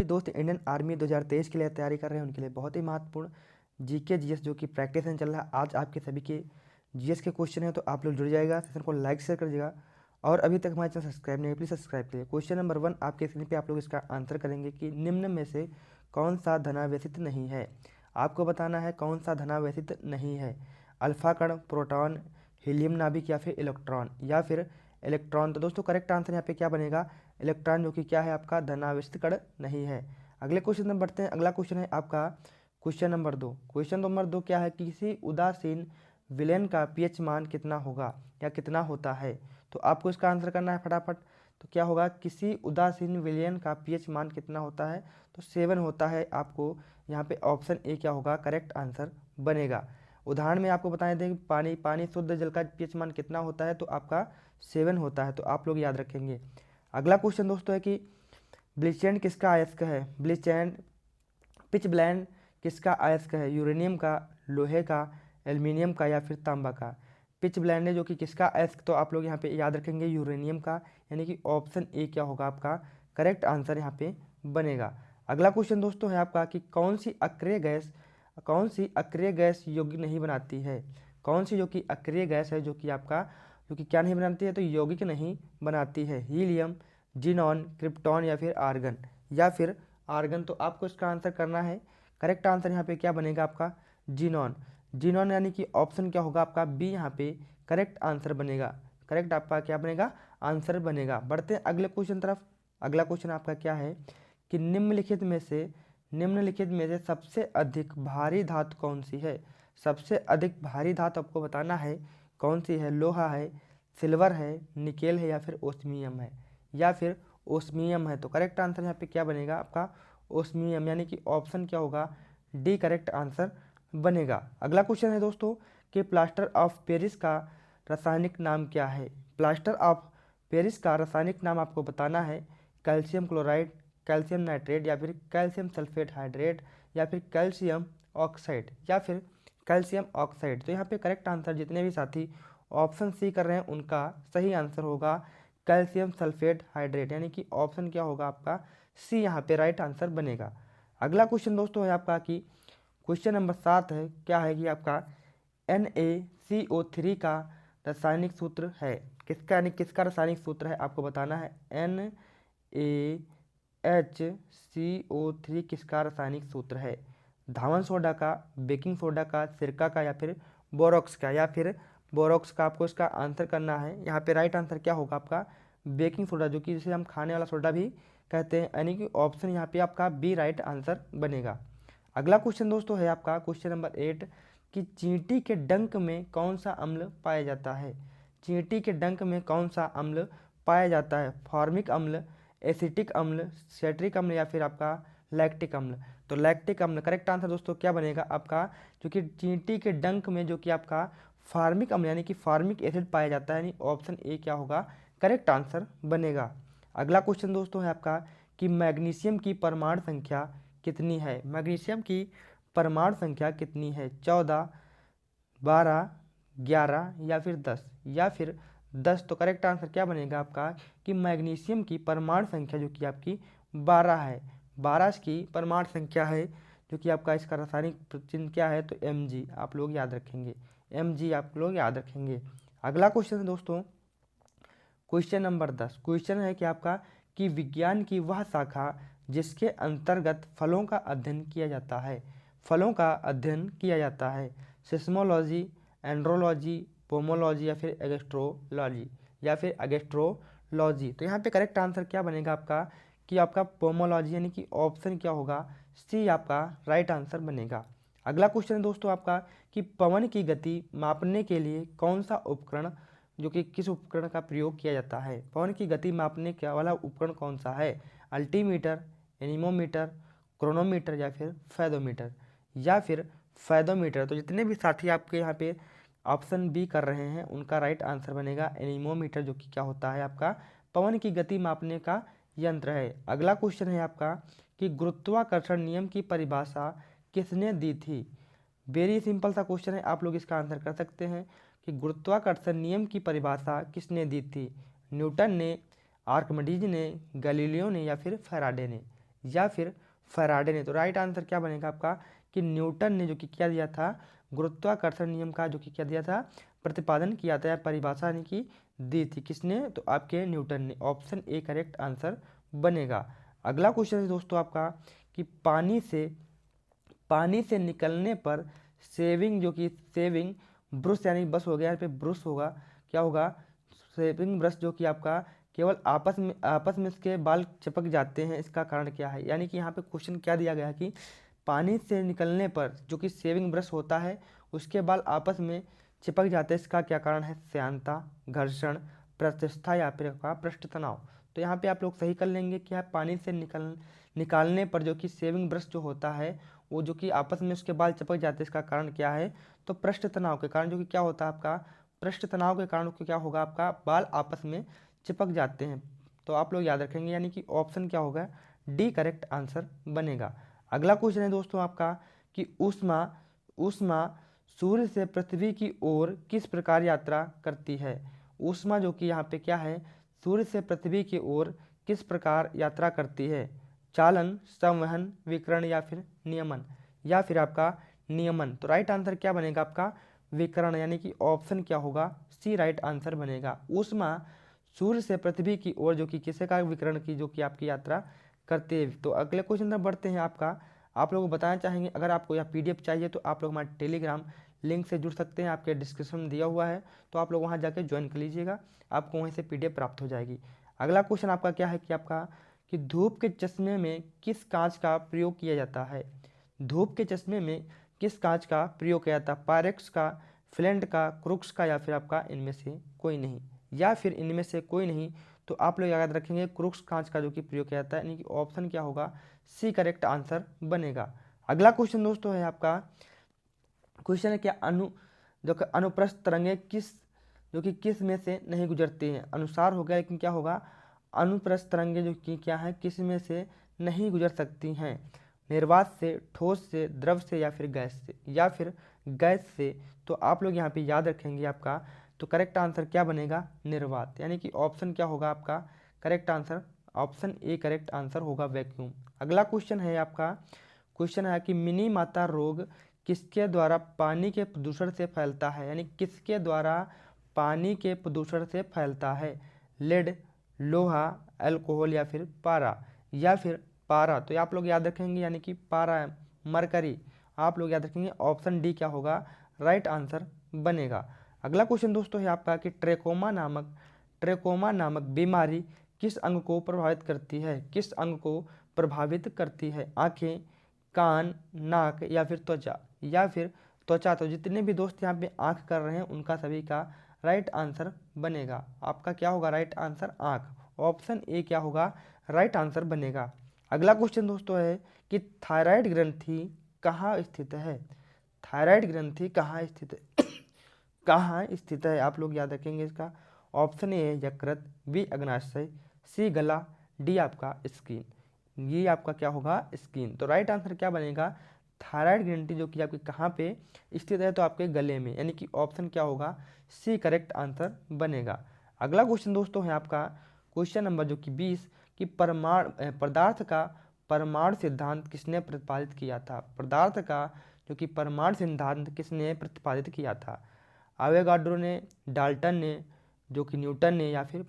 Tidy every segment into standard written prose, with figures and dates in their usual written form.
दोस्त Indian army 2023 के लिए तैयारी कर रहे हैं उनके लिए बहुत ही महत्वपूर्ण जीके जीएस जो कि प्रैक्टिस सेशन चल रहा है। आज आपके सभी के जीएस के क्वेश्चन है, तो आप लोग जुड़ जाएगा। सेशन को लाइक शेयर करिएगा और अभी तक हमारे चैनल सब्सक्राइब नहीं है प्लीज़ सब्सक्राइब करिए। क्वेश्चन नंबर 1 आपके स्क्रीन पे आप लोग इसका आंसर करेंगे कि निम्न में से कौन सा धनावेशित नहीं है। आपको बताना है कौन सा धनावेशित नहीं है। अल्फा कण, प्रोटॉन, हीलियम नाभिक या फिर इलेक्ट्रॉन या फिर इलेक्ट्रॉन। तो दोस्तों करेक्ट आंसर यहाँ पे क्या बनेगा, इलेक्ट्रॉन, जो कि क्या है आपका धनावेशित कण नहीं है। अगले क्वेश्चन में बढ़ते हैं। अगला क्वेश्चन है आपका क्वेश्चन नंबर 2। क्वेश्चन नंबर 2 क्या है, किसी उदासीन विलयन का पीएच मान कितना होगा या कितना होता है। तो आपको इसका आंसर करना है फटाफट। तो क्या होगा, किसी उदासीन विलयन का पीएच मान कितना होता है, तो 7 होता है। आपको यहाँ पे ऑप्शन ए क्या होगा करेक्ट आंसर बनेगा। उदाहरण में आपको बताए दें पानी शुद्ध जल का पीएच मान कितना होता है, तो आपका 7 होता है। तो आप लोग याद रखेंगे। अगला क्वेश्चन दोस्तों है कि ब्लिचैंड किसका अयस्क है। ब्लिचैंड पिच ब्लैंड किसका अयस्क है, यूरेनियम का, लोहे का, एल्युमिनियम का या फिर तांबा का। पिच ब्लैंड है जो कि किसका अयस्क, तो आप लोग यहाँ पे याद रखेंगे यूरेनियम का, यानी कि ऑप्शन ए क्या होगा आपका करेक्ट आंसर यहाँ पे बनेगा। अगला क्वेश्चन दोस्तों है आपका कि कौन सी अक्रिय गैस यौगिक नहीं बनाती है। कौन सी जो कि अक्रिय गैस है जो कि आपका जो कि क्या नहीं बनाती है, तो यौगिक नहीं बनाती है। हीलियम, जिनॉन, क्रिप्टॉन या फिर आर्गन या फिर आर्गन। तो आपको इसका आंसर करना है। करेक्ट आंसर यहाँ पे क्या बनेगा आपका जिनॉन। जिनॉन यानी कि ऑप्शन क्या होगा आपका बी यहाँ पे करेक्ट आंसर बनेगा। करेक्ट आपका क्या बनेगा आंसर बनेगा। बढ़ते हैं अगले क्वेश्चन तरफ। अगला क्वेश्चन आपका क्या है कि निम्नलिखित में से सबसे अधिक भारी धातु कौन सी है। सबसे अधिक भारी धातु आपको बताना है कौन सी है। लोहा है, सिल्वर है, निकेल है या फिर ओस्मियम है या फिर ओस्मियम है। तो करेक्ट आंसर यहाँ पे क्या बनेगा आपका ओस्मियम, यानी कि ऑप्शन क्या होगा डी करेक्ट आंसर बनेगा। अगला क्वेश्चन है दोस्तों कि प्लास्टर ऑफ पेरिस का रासायनिक नाम क्या है। प्लास्टर ऑफ पेरिस का रासायनिक नाम आपको बताना है कैल्शियम क्लोराइड, कैल्शियम नाइट्रेट या फिर कैल्शियम सल्फेट हाइड्रेट या फिर कैल्शियम ऑक्साइड या फिर कैल्शियम ऑक्साइड। तो यहाँ पे करेक्ट आंसर जितने भी साथी ऑप्शन सी कर रहे हैं उनका सही आंसर होगा कैल्शियम सल्फेट हाइड्रेट, यानी कि ऑप्शन क्या होगा आपका सी यहाँ पे राइट आंसर बनेगा। अगला क्वेश्चन दोस्तों है आपका कि क्वेश्चन नंबर 7 है क्या है कि आपका NaCO3 का रासायनिक सूत्र है किसका, यानी किसका रासायनिक सूत्र है आपको बताना है। NaHCO3 किसका रासायनिक सूत्र है। धावन सोडा का, बेकिंग सोडा का, सिरका का या फिर बोरोक्स का या फिर बोरोक्स का। आपको इसका आंसर करना है। यहाँ पे राइट आंसर क्या होगा आपका बेकिंग सोडा, जो कि जिसे हम खाने वाला सोडा भी कहते हैं, यानी कि ऑप्शन यहाँ पे आपका बी राइट आंसर बनेगा। अगला क्वेश्चन दोस्तों है आपका क्वेश्चन नंबर 8 कि चींटी के डंक में कौन सा अम्ल पाया जाता है। चींटी के डंक में कौन सा अम्ल पाया जाता है। फॉर्मिक अम्ल, एसिटिक अम्ल, सेट्रिक अम्ल या फिर आपका लैक्टिक अम्ल। तो लैक्टिक अम्ल करेक्ट आंसर दोस्तों क्या बनेगा आपका, जो कि चींटी के डंक में जो कि आपका फार्मिक अम्ल यानी कि फार्मिक एसिड पाया जाता है, यानी ऑप्शन ए क्या होगा करेक्ट आंसर बनेगा। अगला क्वेश्चन दोस्तों है आपका कि मैग्नीशियम की परमाणु संख्या कितनी है। मैग्नीशियम की परमाणु संख्या कितनी है। 14, 12, 11 या फिर 10 या फिर 10। तो करेक्ट आंसर क्या बनेगा आपका कि मैग्नीशियम की परमाणु संख्या जो कि आपकी 12 है। 12 की परमाणु संख्या है जो कि आपका इसका रासायनिक चिन्ह क्या है, तो Mg आप लोग याद रखेंगे। Mg आप लोग याद रखेंगे। अगला क्वेश्चन है दोस्तों क्वेश्चन नंबर 10। क्वेश्चन है कि आपका कि विज्ञान की वह शाखा जिसके अंतर्गत फलों का अध्ययन किया जाता है। फलों का अध्ययन किया जाता है। सिस्मोलॉजी, एंड्रोलॉजी, पोमोलॉजी या फिर एगेस्ट्रोलॉजी। तो यहाँ पे करेक्ट आंसर क्या बनेगा आपका कि आपका पोमोलॉजी, यानी कि ऑप्शन क्या होगा सी आपका राइट आंसर बनेगा। अगला क्वेश्चन है दोस्तों आपका कि पवन की गति मापने के लिए कौन सा उपकरण जो कि किस उपकरण का प्रयोग किया जाता है। पवन की गति मापने का वाला उपकरण कौन सा है। अल्टीमीटर, एनीमोमीटर, क्रोनोमीटर या फिर फैदोमीटर। तो जितने भी साथी आपके यहाँ पे ऑप्शन बी कर रहे हैं उनका राइट आंसर बनेगा एनीमोमीटर, जो कि क्या होता है आपका पवन की गति मापने का यंत्र है। अगला क्वेश्चन है आपका कि गुरुत्वाकर्षण नियम की परिभाषा किसने दी थी। वेरी सिंपल सा क्वेश्चन है, आप लोग इसका आंसर कर सकते हैं कि गुरुत्वाकर्षण नियम की परिभाषा किसने दी थी। न्यूटन ने, आर्किमिडीज ने, गैलीलियो ने या फिर फैराडे ने या फिर फैराडे ने। तो राइट आंसर क्या बनेगा आपका कि न्यूटन ने जो कि क्या दिया था, गुरुत्वाकर्षण नियम का जो कि क्या दिया था, प्रतिपादन किया था या परिभाषा यानी कि दी थी। किसने? तो आपके न्यूटन ने। ऑप्शन ए करेक्ट आंसर बनेगा। अगला क्वेश्चन है दोस्तों आपका कि पानी से निकलने पर सेविंग जो कि सेविंग ब्रश यानी बस हो गया, यहाँ पे ब्रश होगा, क्या होगा, सेविंग ब्रश जो कि आपका केवल आपस में इसके बाल चिपक जाते हैं, इसका कारण क्या है? यानी कि यहाँ पे क्वेश्चन क्या दिया गया है कि पानी से निकलने पर जो कि सेविंग ब्रश होता है उसके बाल आपस में चिपक जाते हैं, इसका क्या कारण है? श्यानता, घर्षण, प्रतिष्ठा या फिर आपका पृष्ठ तनाव। तो यहाँ पे आप लोग सही कर लेंगे कि पानी से निकालने पर जो कि सेविंग ब्रश जो होता है वो जो कि आपस में उसके बाल चिपक जाते हैं, इसका कारण क्या है? तो पृष्ठ तनाव के कारण, जो कि क्या होता है आपका पृष्ठ तनाव के कारण क्या होगा, आपका बाल आपस में चिपक जाते हैं। तो आप लोग याद रखेंगे, यानी कि ऑप्शन क्या होगा, डी करेक्ट आंसर बनेगा। अगला क्वेश्चन है दोस्तों आपका कि ऊष्मा सूर्य से पृथ्वी की ओर किस प्रकार यात्रा करती है? ऊष्मा जो कि यहाँ पे क्या है, सूर्य से पृथ्वी की ओर किस प्रकार यात्रा करती है? चालन, संवहन, विकिरण या फिर नियमन, या फिर आपका नियमन। तो राइट आंसर क्या बनेगा आपका विकिरण, यानी कि ऑप्शन क्या होगा, सी राइट आंसर बनेगा। ऊष्मा सूर्य से पृथ्वी की ओर जो कि किसी का विकिरण की जो कि आपकी यात्रा करते हैं। तो अगले क्वेश्चन पर बढ़ते हैं आपका। आप लोग को बताना चाहेंगे, अगर आपको यह पीडीएफ चाहिए तो आप लोग हमारे टेलीग्राम लिंक से जुड़ सकते हैं, आपके डिस्क्रिप्शन में दिया हुआ है, तो आप लोग वहां जाकर ज्वाइन कर लीजिएगा, आपको वहीं से पीडीएफ प्राप्त हो जाएगी। अगला क्वेश्चन आपका क्या है कि आपका कि धूप के चश्मे में किस कांच का प्रयोग किया जाता है? धूप के चश्मे में किस कांच का प्रयोग किया जाता है? पायरेक्स का, फ्लेंट का, क्रुक्स का या फिर आपका इनमें से कोई नहीं, या फिर इनमें से कोई नहीं। तो आप लोग याद रखेंगे क्रुक्स कांच का जो कि प्रयोग किया जाता है, यानी कि ऑप्शन क्या होगा, सी करेक्ट आंसर बनेगा। अगला क्वेश्चन दोस्तों है आपका, क्वेश्चन है क्या जो कि अनुप्रस्थ तरंगे जो कि किस में से नहीं गुजरती हैं? अनुसार हो गया, लेकिन क्या होगा, अनुप्रस्थ तरंगे जो कि क्या है, किस में से नहीं गुजर सकती हैं? निर्वात से, ठोस से, द्रव से या फिर गैस से, या फिर गैस से। तो आप लोग यहाँ पे याद रखेंगे आपका, तो करेक्ट आंसर क्या बनेगा, निर्वात, यानी कि ऑप्शन क्या होगा आपका correct answer, option A correct answer होगा, वैक्यूम। अगला क्वेश्चन है आपका, क्वेश्चन है कि मिनी माता रोग किसके द्वारा पानी के प्रदूषण से फैलता है? यानी किसके द्वारा पानी के प्रदूषण से फैलता है? लेड, लोहा, अल्कोहल या फिर पारा, या फिर पारा। तो आप लोग याद रखेंगे, यानी कि पारा, मरकरी। आप लोग याद रखेंगे ऑप्शन डी क्या होगा, राइट आंसर बनेगा। अगला क्वेश्चन दोस्तों है आपका कि ट्रेकोमा नामक बीमारी किस अंग को प्रभावित करती है? किस अंग को प्रभावित करती है? आंखें, कान, नाक या फिर त्वचा, या फिर त्वचा। तो जितने भी दोस्त यहाँ पे आंख कर रहे हैं उनका सभी का राइट आंसर बनेगा। आपका क्या होगा राइट आंसर, आंख। ऑप्शन ए क्या होगा, राइट आंसर बनेगा। अगला क्वेश्चन दोस्तों है कि थायराइड ग्रंथि कहाँ स्थित है? थायराइड ग्रंथि कहाँ स्थित है? कहाँ स्थित है? आप लोग याद रखेंगे इसका, ऑप्शन ए है यकृत, बी अग्नाशय, सी गला, डी आपका स्किन। ये आपका क्या होगा, स्किन। तो राइट आंसर क्या बनेगा, थायराइड ग्रंथि जो कि आपके कहाँ पे स्थित है? तो आपके गले में, यानी कि ऑप्शन क्या होगा, सी करेक्ट आंसर बनेगा। अगला क्वेश्चन दोस्तों है आपका क्वेश्चन नंबर जो कि 20 कि पदार्थ का परमाणु सिद्धांत किसने प्रतिपादित किया था? पदार्थ का जो कि परमाणु सिद्धांत किसने प्रतिपादित किया था? अवोगाड्रो ने, डाल्टन ने, जो कि न्यूटन ने, या फिर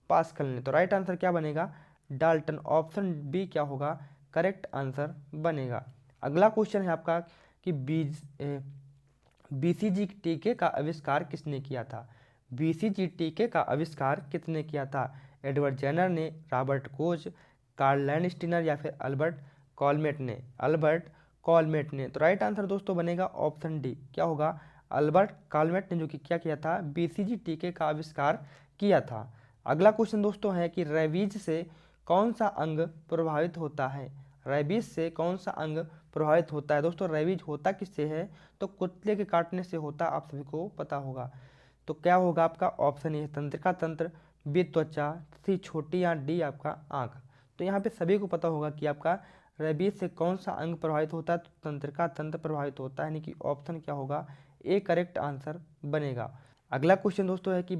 पास्कल ने। तो राइट आंसर क्या बनेगा, डाल्टन। ऑप्शन बी क्या होगा, करेक्ट आंसर बनेगा। अगला क्वेश्चन है आपका कि बीसीजी टीके का आविष्कार किसने किया था? बीसीजी टीके का आविष्कार किसने किया था? एडवर्ड जेनर ने, रॉबर्ट कोच, कार्ल लैंडस्टीनर या फिर अल्बर्ट कॉलमेट ने। तो राइट आंसर दोस्तों बनेगा ऑप्शन डी क्या होगा, अल्बर्ट कॉलमेट ने जो कि क्या किया था, बीसीजी टीके का आविष्कार किया था। अगला क्वेश्चन दोस्तों है कि रेबीज से कौन सा अंग प्रभावित होता है? रेबीज से कौन सा अंग प्रभावित होता है? दोस्तों रेबीज होता किससे है? तो कुत्ते के काटने से होता, आप सभी को पता होगा। तो क्या होगा आपका ऑप्शन ए तंत्रिका तंत्र, बी त्वचा, सी छोटी या डी आपका आंख। तो यहाँ पे सभी को पता होगा कि आपका रेबीज से कौन सा अंग प्रभावित होता है? तो तंत्रिका तंत्र प्रभावित होता है, यानी कि ऑप्शन क्या होगा, ए करेक्ट आंसर बनेगा। अगला क्वेश्चन दोस्तों है कि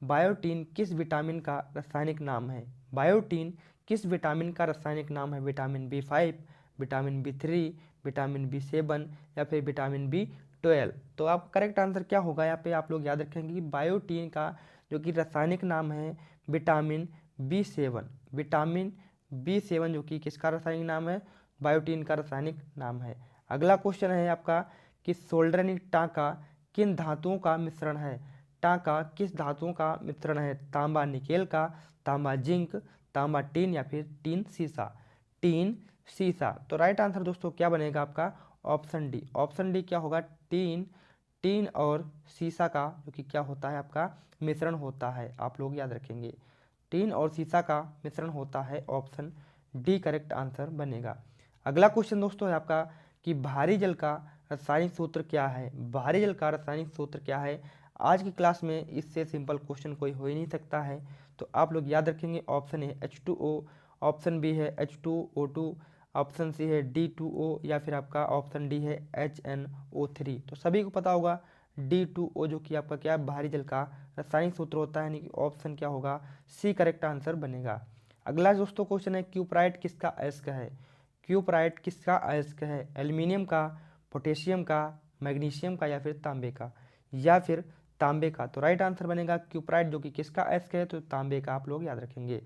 बायोटीन किस विटामिन का रासायनिक नाम है? बायोटीन किस विटामिन का रासायनिक नाम है vitamin B5, vitamin B3, vitamin B7 या फिर विटामिन B12। तो आप करेक्ट आंसर क्या होगा यहाँ पे आप लोग याद रखेंगे कि बायोटीन का जो कि रासायनिक नाम है विटामिन B7। विटामिन B7 जो कि किसका रासायनिक नाम है, बायोटीन का रासायनिक नाम है। अगला क्वेश्चन है आपका कि सोल्डर यानी टांका किन धातुओं का मिश्रण है। टांका किस धातुओं का मिश्रण है, तांबा निकेल का, तांबा जिंक, तांबा टीन या फिर टीन सीसा। टीन सीसा। तो राइट आंसर दोस्तों क्या बनेगा आपका, ऑप्शन डी। ऑप्शन डी क्या होगा, टीन। टीन और सीसा का जो कि क्या होता है आपका मिश्रण होता है, आप लोग याद रखेंगे टीन और सीसा का मिश्रण होता है, ऑप्शन डी करेक्ट आंसर बनेगा। अगला क्वेश्चन दोस्तों है आपका कि भारी जल का रासायनिक सूत्र क्या है। भारी जल का रासायनिक सूत्र क्या है, आज की क्लास में इससे सिंपल क्वेश्चन कोई हो ही नहीं सकता है, तो आप लोग याद रखेंगे option A H2O, option B है H2O2, ऑप्शन सी है D2O या फिर आपका ऑप्शन डी है HNO3। तो सभी को पता होगा D2O जो कि आपका क्या है भारी जल का रासायनिक सूत्र होता है, यानी कि ऑप्शन क्या होगा, सी करेक्ट आंसर बनेगा। अगला दोस्तों क्वेश्चन है क्यूपराइट किसका अयस्क है। क्यूपराइट किसका अयस्क है, एल्यूमिनियम का, पोटेशियम का, मैग्नीशियम का या फिर तांबे का, या फिर तांबे का। तो राइट आंसर बनेगा क्यूपराइट जो कि किसका अयस्क है, तो तांबे का आप लोग याद रखेंगे।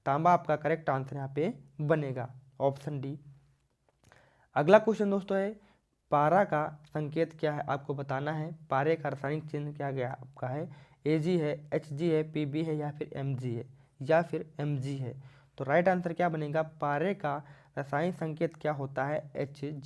तांबा आपका करेक्ट आंसर यहाँ पे बनेगा, ऑप्शन डी। अगला क्वेश्चन दोस्तों है पारा का संकेत क्या है, आपको बताना है। पारे का रासायनिक चिन्ह क्या गया आपका है, Ag है, Hg है, Pb है या फिर Mg है, या फिर Mg है। तो राइट आंसर क्या बनेगा, पारे का रासायनिक संकेत क्या होता है, Hg।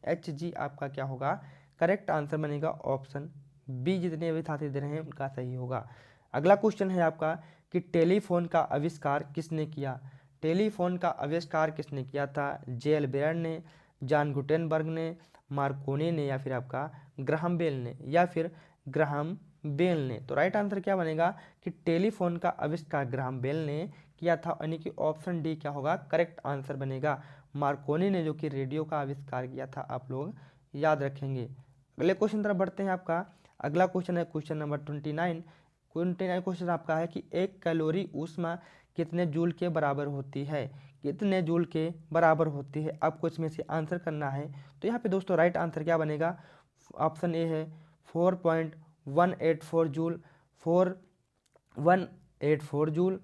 Hg आपका क्या होगा, करेक्ट आंसर बनेगा ऑप्शन बी। जितने भी साथी दे रहे हैं उनका सही होगा। अगला क्वेश्चन है आपका कि टेलीफोन का आविष्कार किसने किया। टेलीफोन का आविष्कार किसने किया था, J.L. बेयर ने, जॉन गुटेनबर्ग ने, मार्कोनी ने या फिर आपका ग्राहम बेल ने, या फिर ग्राहम बेल ने। तो राइट आंसर क्या बनेगा कि टेलीफोन का आविष्कार ग्राहम बेल ने किया था, यानी कि ऑप्शन डी क्या होगा, करेक्ट आंसर बनेगा। मार्कोनी ने जो कि रेडियो का आविष्कार किया था, आप लोग याद रखेंगे। अगले क्वेश्चन तरफ बढ़ते हैं। आपका अगला क्वेश्चन है क्वेश्चन नंबर 29। क्वेश्चन आपका है कि एक कैलोरी ऊष्मा कितने जूल के बराबर होती है, कितने जूल के बराबर होती है, आपको इसमें से आंसर करना है। तो यहाँ पे दोस्तों राइट आंसर क्या बनेगा, ऑप्शन ए है 4.184 जूल, 4184 जूल,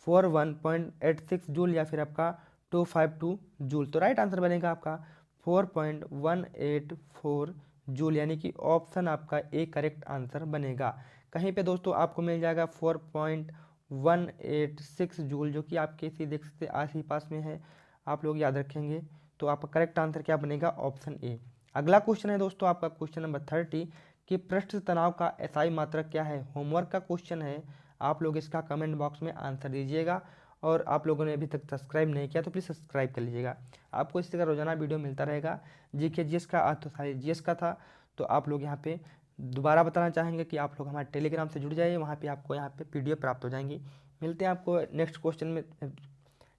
41.86 जूल या फिर आपका 252 जूल। तो राइट आंसर बनेगा आपका 4.184 जूल, यानी कि ऑप्शन आपका ए करेक्ट आंसर बनेगा। कहीं पे दोस्तों आपको मिल जाएगा 4.186 जूल, जो कि आपके सीधे से आस ही पास में है, आप लोग याद रखेंगे। तो आपका करेक्ट आंसर क्या बनेगा, ऑप्शन ए। अगला क्वेश्चन है दोस्तों आपका क्वेश्चन नंबर 30 कि पृष्ठ तनाव का एसआई मात्रक क्या है। होमवर्क का क्वेश्चन है, आप लोग इसका कमेंट बॉक्स में आंसर दीजिएगा, और आप लोगों ने अभी तक सब्सक्राइब नहीं किया तो प्लीज़ सब्सक्राइब कर लीजिएगा। आपको इसी तरह रोजाना वीडियो मिलता रहेगा। जीके जीएस का आज तो सारी जीएस का था, तो आप लोग यहाँ पे दोबारा बताना चाहेंगे कि आप लोग हमारे टेलीग्राम से जुड़ जाइए, वहाँ पे आपको यहाँ पे पीडीएफ प्राप्त हो जाएंगी। मिलते हैं आपको नेक्स्ट क्वेश्चन में,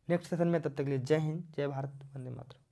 नेक्स्ट सेशन में। तब तक के लिए जय हिंद, जय भारत, वंदे मातरम।